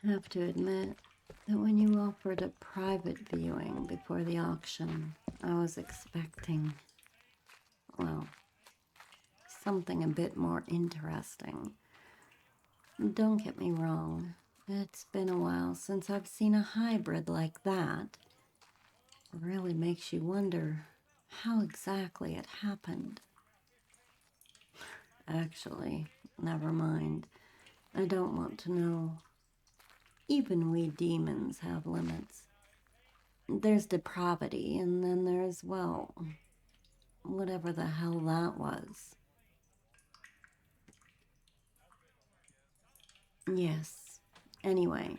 Have to admit that when you offered a private viewing before the auction, I was expecting, well, something a bit more interesting. Don't get me wrong, it's been a while since I've seen a hybrid like that. It really makes you wonder how exactly it happened. Actually, never mind. I don't want to know. Even we demons have limits. There's depravity, and then there's, well, whatever the hell that was. Yes. Anyway,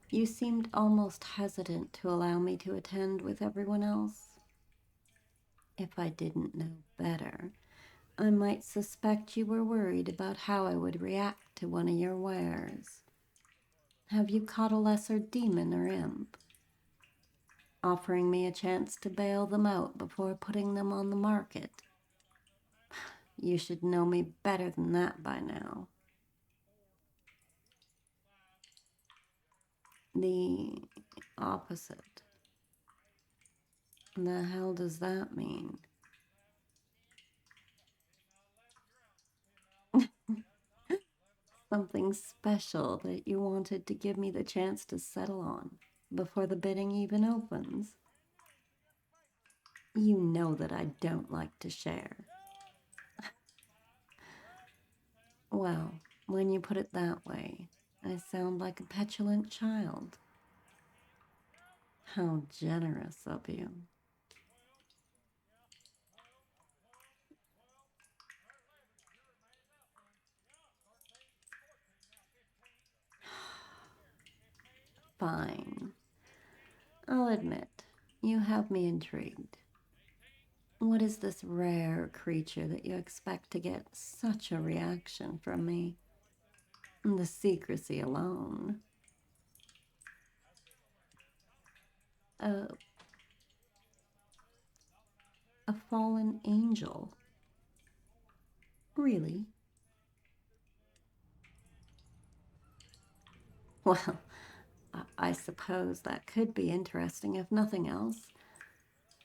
you seemed almost hesitant to allow me to attend with everyone else. If I didn't know better, I might suspect you were worried about how I would react to one of your wares. Have you caught a lesser demon or imp? Offering me a chance to bail them out before putting them on the market. You should know me better than that by now. The opposite. The hell does that mean? Something special that you wanted to give me the chance to settle on before the bidding even opens. You know that I don't like to share. Well, when you put it that way, I sound like a petulant child. How generous of you. Fine. I'll admit, you have me intrigued. What is this rare creature that you expect to get such a reaction from me? The secrecy alone. A, a fallen angel. Really? Well, I suppose that could be interesting if nothing else.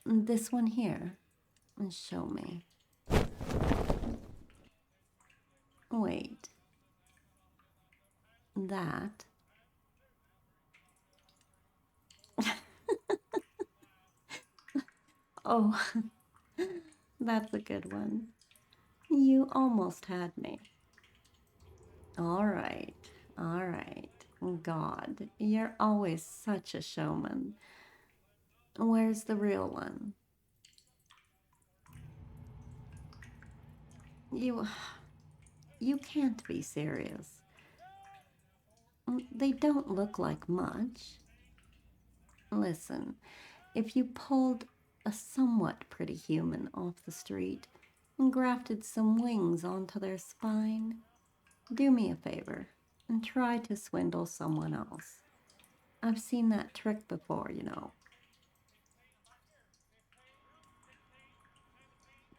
This one here. Show me. Wait. That? Oh, that's a good one. You almost had me. All right, all right. God, you're always such a showman. Where's the real one? You you can't be serious. They don't look like much. Listen, if you pulled a somewhat pretty human off the street and grafted some wings onto their spine, do me a favor and try to swindle someone else. I've seen that trick before, you know.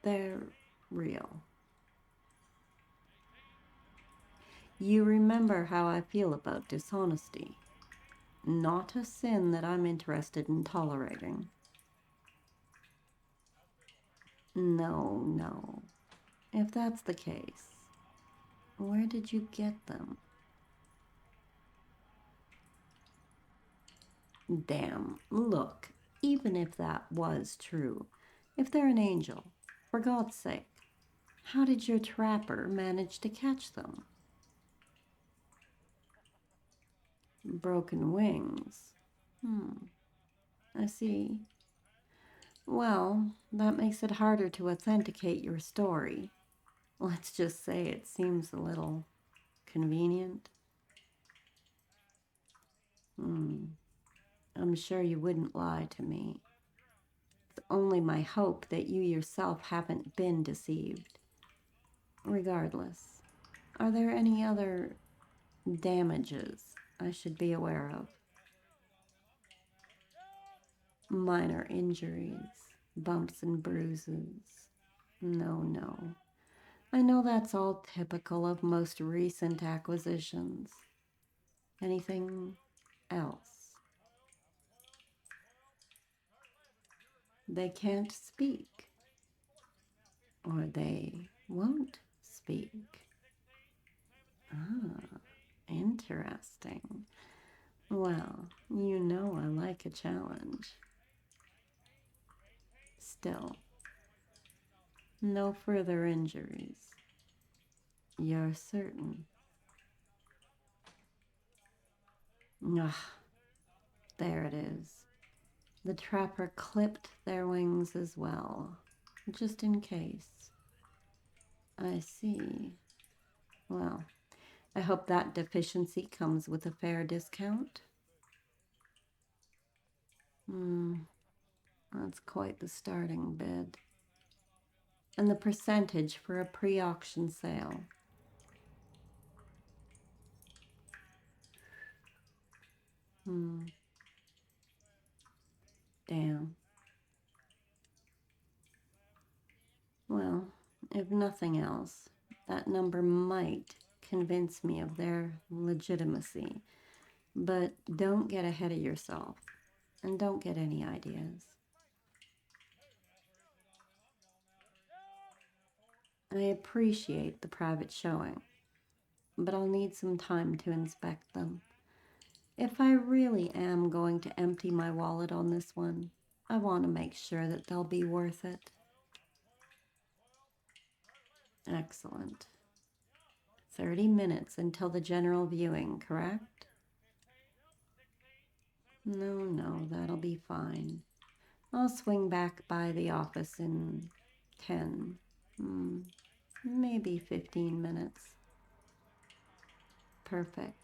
They're real. You remember how I feel about dishonesty. Not a sin that I'm interested in tolerating. No, no. If that's the case, where did you get them? Damn, look, even if that was true, if they're an angel, for God's sake, how did your trapper manage to catch them? Broken wings. I see. Well, that makes it harder to authenticate your story. Let's just say it seems a little convenient. I'm sure you wouldn't lie to me. It's only my hope that you yourself haven't been deceived. Regardless, are there any other damages I should be aware of? Minor injuries, bumps and bruises. No, no. I know that's all typical of most recent acquisitions. Anything else? They can't speak, or they won't speak. Ah, interesting. Well, you know I like a challenge. Still, no further injuries. You're certain? Ah, there it is. The trapper clipped their wings as well, just in case. I see. Well, I hope that deficiency comes with a fair discount. That's quite the starting bid. And the percentage for a pre-auction sale. Damn. Well, if nothing else, that number might convince me of their legitimacy. But don't get ahead of yourself, and don't get any ideas. I appreciate the private showing, but I'll need some time to inspect them. If I really am going to empty my wallet on this one, I want to make sure that they'll be worth it. Excellent. 30 minutes until the general viewing, correct? No, that'll be fine. I'll swing back by the office in 10, maybe 15 minutes. Perfect.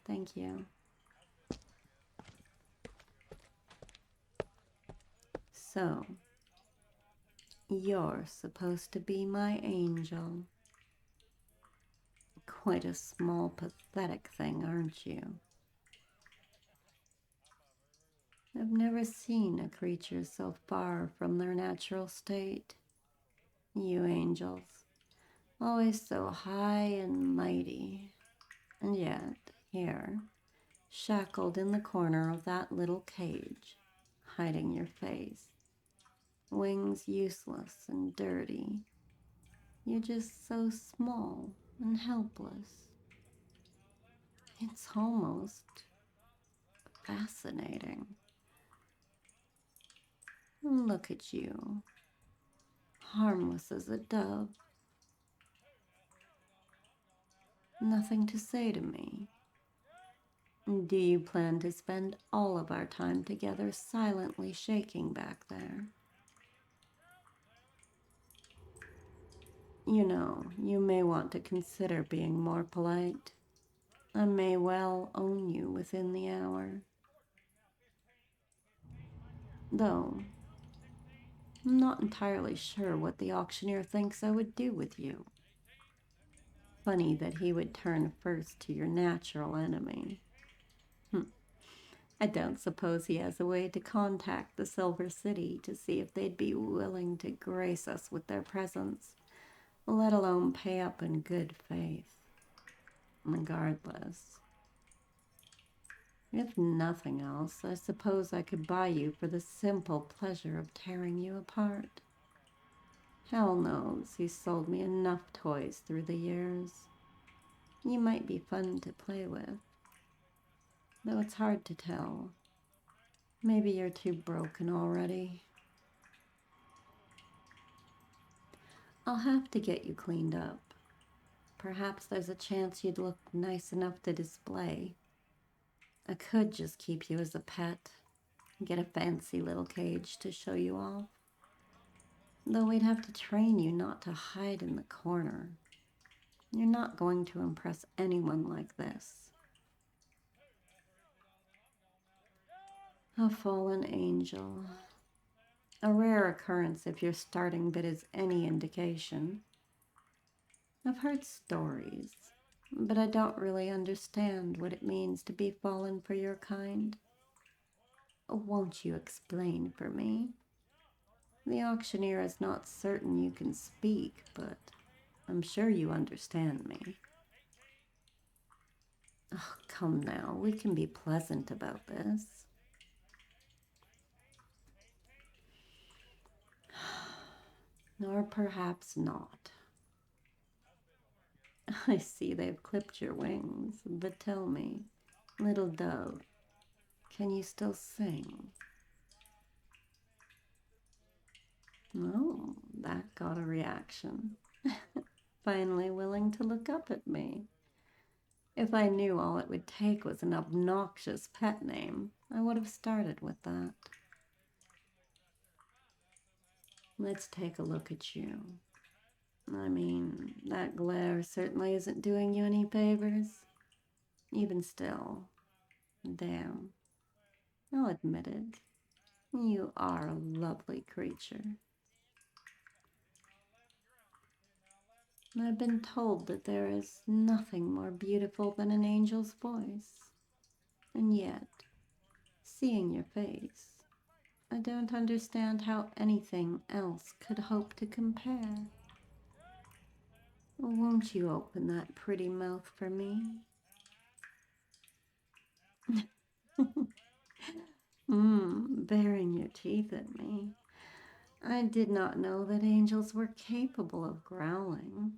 Thank you. So, you're supposed to be my angel. Quite a small, pathetic thing, aren't you? I've never seen a creature so far from their natural state. You angels, always so high and mighty. And yet, here, shackled in the corner of that little cage, hiding your face, wings useless and dirty. You're just so small and helpless. It's almost fascinating. Look at you, harmless as a dove. Nothing to say to me. Do you plan to spend all of our time together silently shaking back there? You know, you may want to consider being more polite. I may well own you within the hour. Though, I'm not entirely sure what the auctioneer thinks I would do with you. Funny that he would turn first to your natural enemy. I don't suppose he has a way to contact the Silver City to see if they'd be willing to grace us with their presence, let alone pay up in good faith. Regardless, if nothing else, I suppose I could buy you for the simple pleasure of tearing you apart. Hell knows he's sold me enough toys through the years. You might be fun to play with, though it's hard to tell. Maybe you're too broken already. I'll have to get you cleaned up. Perhaps there's a chance you'd look nice enough to display. I could just keep you as a pet, get a fancy little cage to show you off. Though we'd have to train you not to hide in the corner. You're not going to impress anyone like this. A fallen angel. A rare occurrence if your starting bid is any indication. I've heard stories, but I don't really understand what it means to be fallen for your kind. Won't you explain for me? The auctioneer is not certain you can speak, but I'm sure you understand me. Oh, come now, we can be pleasant about this. Or perhaps not. I see they've clipped your wings, but tell me, little dove, can you still sing? Oh, that got a reaction. Finally willing to look up at me. If I knew all it would take was an obnoxious pet name, I would have started with that. Let's take a look at you. I mean, that glare certainly isn't doing you any favors. Even still, damn, I'll admit it. You are a lovely creature. I've been told that there is nothing more beautiful than an angel's voice. And yet, seeing your face, I don't understand how anything else could hope to compare. Won't you open that pretty mouth for me? Baring your teeth at me. I did not know that angels were capable of growling.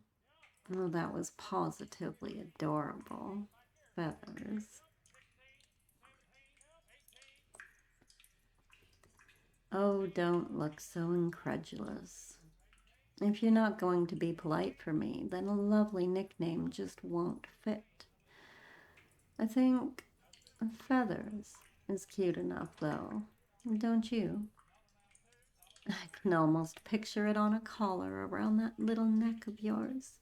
Oh, that was positively adorable. Feathers. Oh, don't look so incredulous. If you're not going to be polite for me, then a lovely nickname just won't fit. I think feathers is cute enough, though, don't you? I can almost picture it on a collar around that little neck of yours.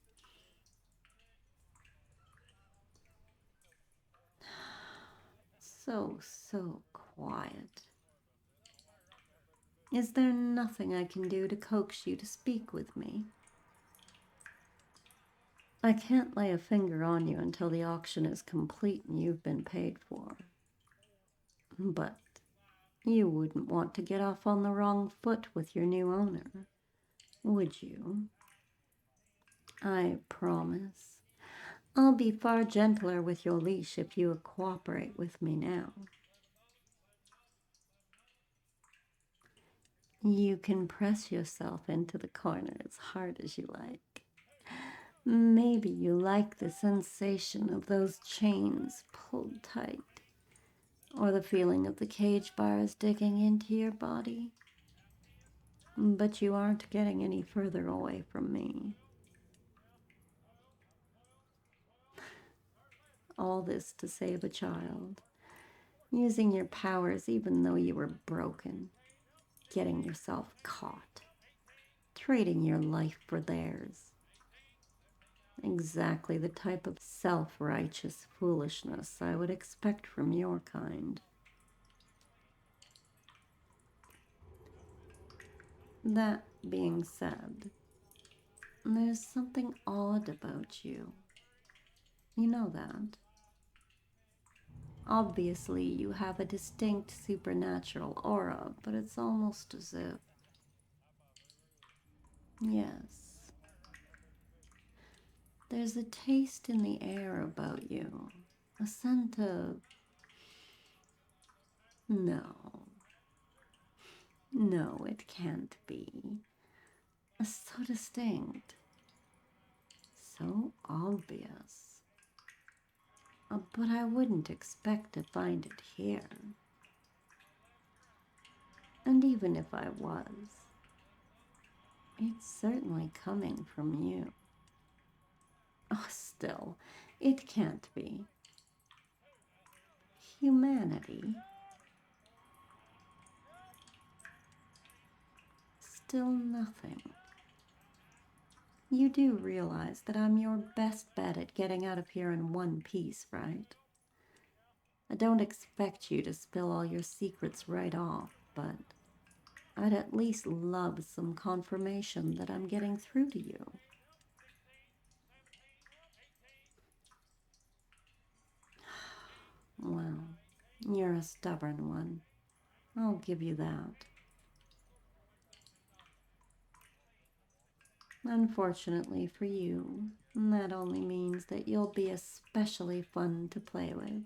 So quiet. Is there nothing I can do to coax you to speak with me? I can't lay a finger on you until the auction is complete and you've been paid for. But you wouldn't want to get off on the wrong foot with your new owner, would you? I promise. I'll be far gentler with your leash if you cooperate with me now. You can press yourself into the corner as hard as you like. Maybe you like the sensation of those chains pulled tight, or the feeling of the cage bars digging into your body. But you aren't getting any further away from me. All this to save a child, using your powers even though you were broken, getting yourself caught, trading your life for theirs. Exactly the type of self-righteous foolishness I would expect from your kind. That being said, there's something odd about you. You know that. Obviously, you have a distinct supernatural aura, but it's almost as if... Yes. There's a taste in the air about you. A scent of... No. No, it can't be. So distinct. So obvious. But I wouldn't expect to find it here. And even if I was, it's certainly coming from you. Oh, still, it can't be. Humanity. Still nothing. You do realize that I'm your best bet at getting out of here in one piece, right? I don't expect you to spill all your secrets right off, but I'd at least love some confirmation that I'm getting through to you. Well, you're a stubborn one. I'll give you that. Unfortunately for you, And that only means that you'll be especially fun to play with.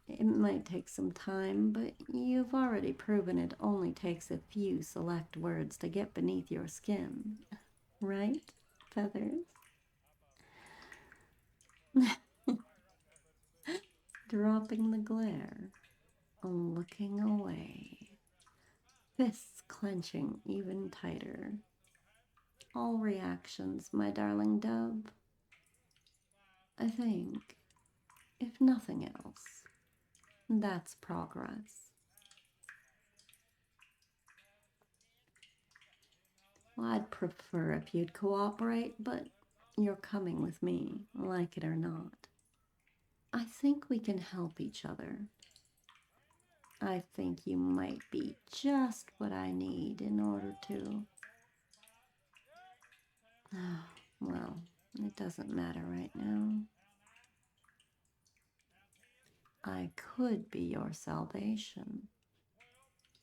It might take some time, but you've already proven it only takes a few select words to get beneath your skin. Right, Feathers? Dropping the glare, looking away, fists clenching even tighter. All reactions, my darling dove. I think, if nothing else, that's progress. Well, I'd prefer if you'd cooperate, but you're coming with me, like it or not. I think we can help each other. I think you might be just what I need in order to... Well, it doesn't matter right now. I could be your salvation,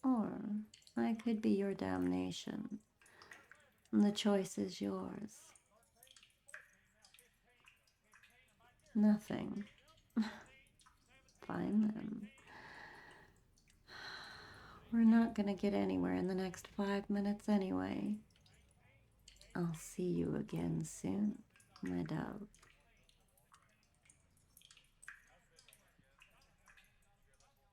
or I could be your damnation. The choice is yours. Nothing. Fine then. We're not gonna get anywhere in the next 5 minutes anyway. I'll see you again soon, my dove.